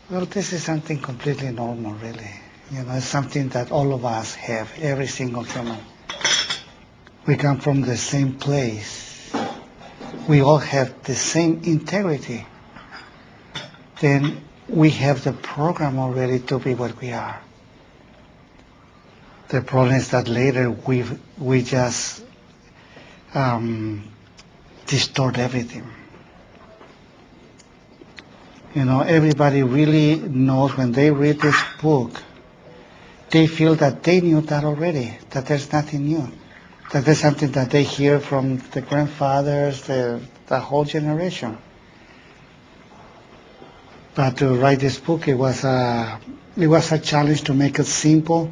Well, this is something completely normal, really. It's something that all of us have, every single human. We come from the same place. We all have the same integrity. Then we have the program already to be what we are. The problem is that later we just distort everything. Everybody really knows when they read this book, they feel that they knew that already, that there's nothing new, that there's something that they hear from the grandfathers, the whole generation. But to write this book, it was a challenge to make it simple,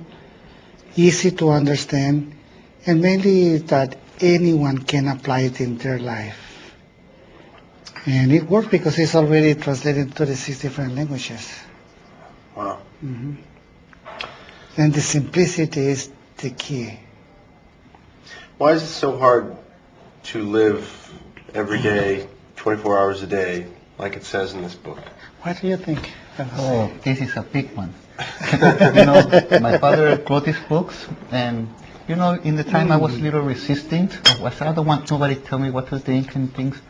easy to understand, and mainly that anyone can apply it in their life. And it worked because it's already translated to the 6 different languages. Wow. Mm-hmm. And the simplicity is the key. Why is it so hard to live every day, 24 hours a day, like it says in this book? What do you think? Oh, this is a big one. My father wrote these books, and in the time I was a little resistant. I said, I don't want nobody to tell me what to think and things.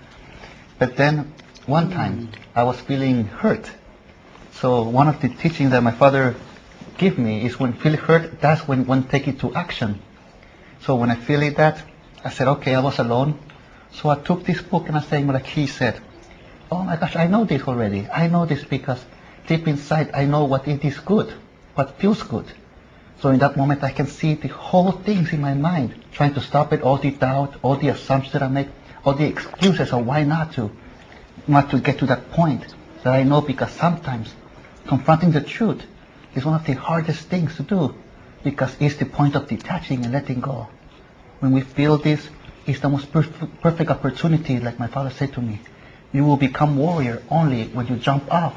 But then one time I was feeling hurt. So one of the teachings that my father gave me is when feel hurt, that's when one take it to action. So when I feel it that, I said, okay, I was alone. So I took this book and I said, like he said, oh my gosh, I know this already. I know this because deep inside I know what it is good, what feels good. So in that moment I can see the whole things in my mind, trying to stop it, all the doubt, all the assumptions that I make, all the excuses of why not to get to that point that I know, because sometimes confronting the truth is one of the hardest things to do, because it's the point of detaching and letting go. When we feel this, it's the most perfect opportunity, like my father said to me. You will become warrior only when you jump off.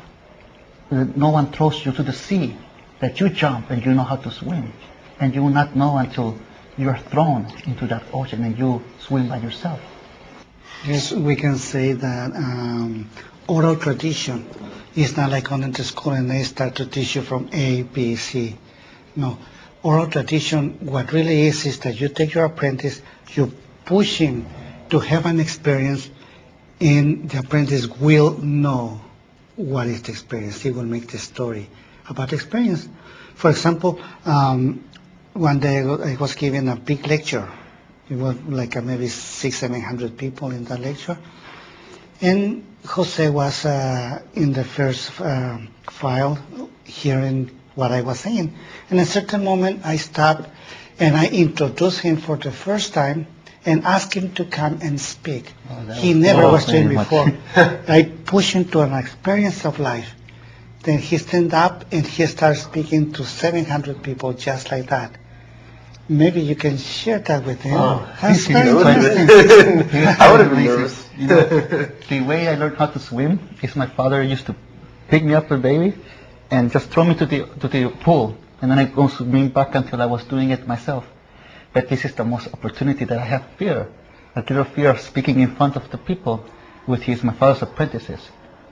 No one throws you to the sea, that you jump and you know how to swim. And you will not know until you are thrown into that ocean and you swim by yourself. Yes, we can say that oral tradition is not like going into school and they start to teach you from A, B, C. No. Oral tradition, what really is that you take your apprentice, you push him to have an experience, and the apprentice will know what is the experience. He will make the story about the experience. For example, one day I was giving a big lecture. It was like maybe 600-700 people in that lecture. And Jose was in the first file hearing what I was saying. And at a certain moment I stopped and I introduced him for the first time and asked him to come and speak. He never was doing before. I pushed him to an experience of life. Then he stand up and he started speaking to 700 people just like that. Maybe you can share that with him. That's very interesting. I would have been nervous. The way I learned how to swim is my father used to pick me up a baby and just throw me to the pool, and then I go swimming back until I was doing it myself. But this is the most opportunity that I have fear, a little fear of speaking in front of the people with my father's apprentices.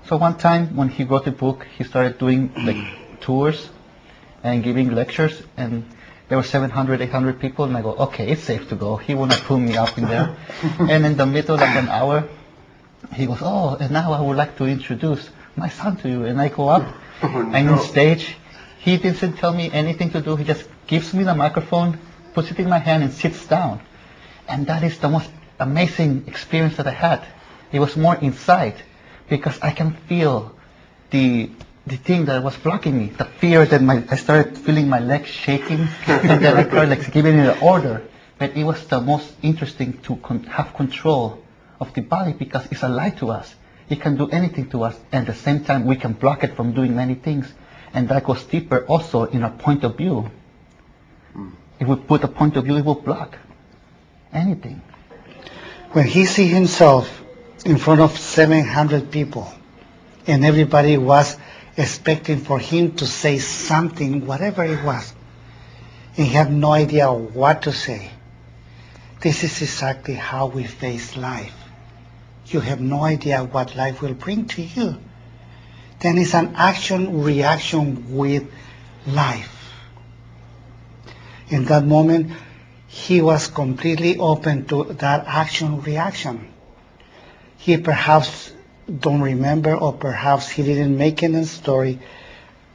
So one time when he wrote the book, he started doing like tours and giving lectures, and there were 700, 800 people, and I go, okay, it's safe to go. He will not pull me up in there. And in the middle of an hour, he goes, oh, and now I would like to introduce my son to you. And I go up, I'm on stage. He didn't tell me anything to do. He just gives me the microphone, puts it in my hand, and sits down. And that is the most amazing experience that I had. It was more inside, because I can feel the thing that was blocking me, the fear that I started feeling my legs shaking, and then I started like giving it an order. But it was the most interesting to have control of the body, because it's alive to us. It can do anything to us, and at the same time we can block it from doing many things. And that goes deeper also in our point of view. If we put a point of view, it will block anything. When he see himself in front of 700 people, and everybody was expecting for him to say something, whatever it was, and he had no idea what to say. This is exactly how we face life. You have no idea what life will bring to you. then it's an action-reaction with life. In that moment, he was completely open to that action-reaction. He perhaps don't remember, or perhaps he didn't make it in a story,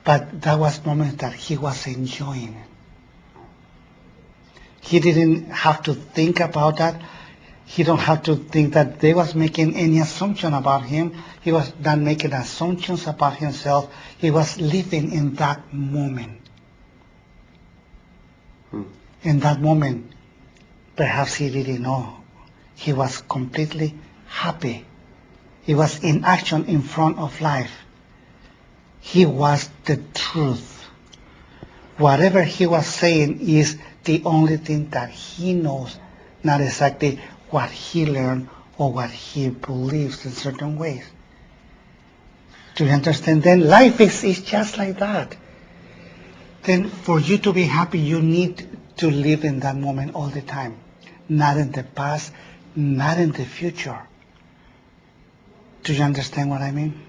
but that was moment that he was enjoying. He didn't have to think about that. He don't have to think that they was making any assumption about him. He was not making assumptions about himself. He was living in that moment. In that moment, perhaps he didn't know. He was completely happy. He was in action in front of life. He was the truth. Whatever he was saying is the only thing that he knows, not exactly what he learned or what he believes in certain ways. Do you understand? Then life is just like that. Then for you to be happy, you need to live in that moment all the time. Not in the past, not in the future. Do you understand what I mean?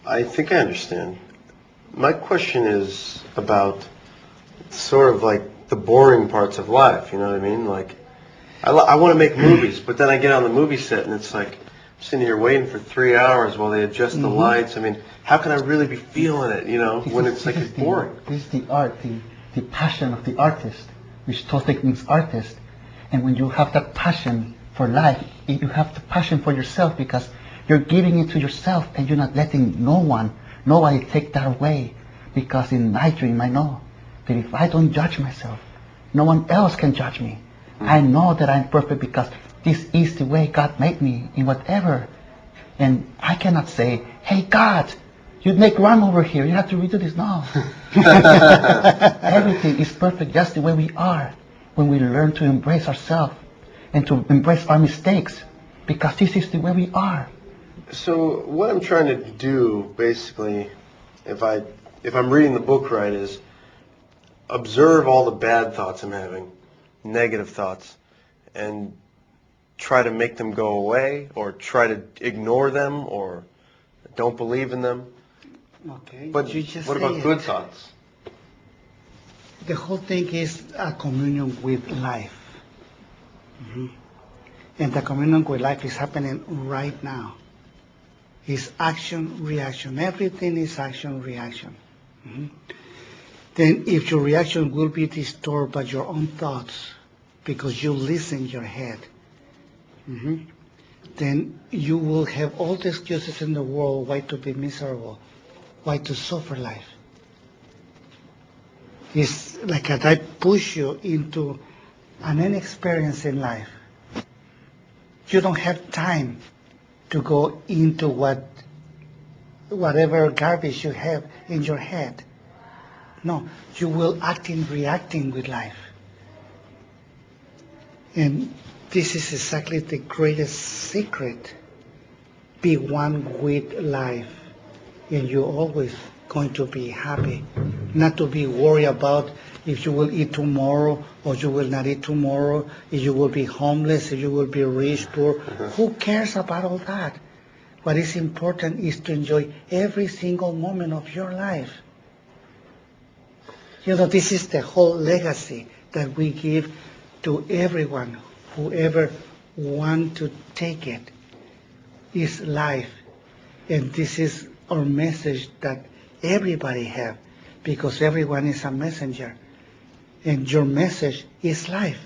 I think I understand. My question is about sort of like the boring parts of life, you know what I mean? Like, I want to make movies, but then I get on the movie set and it's like, I'm sitting here waiting for 3 hours while they adjust the lights. I mean, how can I really be feeling it, you know, when it's like it's boring? This is the art, the passion of the artist, which Tolle means artist. And when you have that passion for life, you have the passion for yourself because you're giving it to yourself and you're not letting nobody take that away. Because in my dream, I know that if I don't judge myself, no one else can judge me. I know that I'm perfect because this is the way God made me in whatever. And I cannot say, hey God, you make wrong over here, you have to redo this. No. Everything is perfect just the way we are when we learn to embrace ourselves and to embrace our mistakes because this is the way we are. So what I'm trying to do, basically, if I'm reading the book right, is observe all the bad thoughts I'm having, negative thoughts, and try to make them go away, or try to ignore them, or don't believe in them. Okay. But you just what about good thoughts? The whole thing is a communion with life. And the communion with life is happening right now. It's action, reaction. Everything is action, reaction. Then if your reaction will be disturbed by your own thoughts because you listen your head, then you will have all the excuses in the world why to be miserable, why to suffer life. It's like that push you into an inexperience in life. You don't have time to go into whatever garbage you have in your head. No, you will reacting with life. And this is exactly the greatest secret. Be one with life, and you're always going to be happy. Not to be worried about if you will eat tomorrow or you will not eat tomorrow, if you will be homeless, if you will be rich, poor. Who cares about all that? What is important is to enjoy every single moment of your life. You know, this is the whole legacy that we give to everyone, whoever want to take it, is life. And this is our message that everybody have, because everyone is a messenger. And your message is life.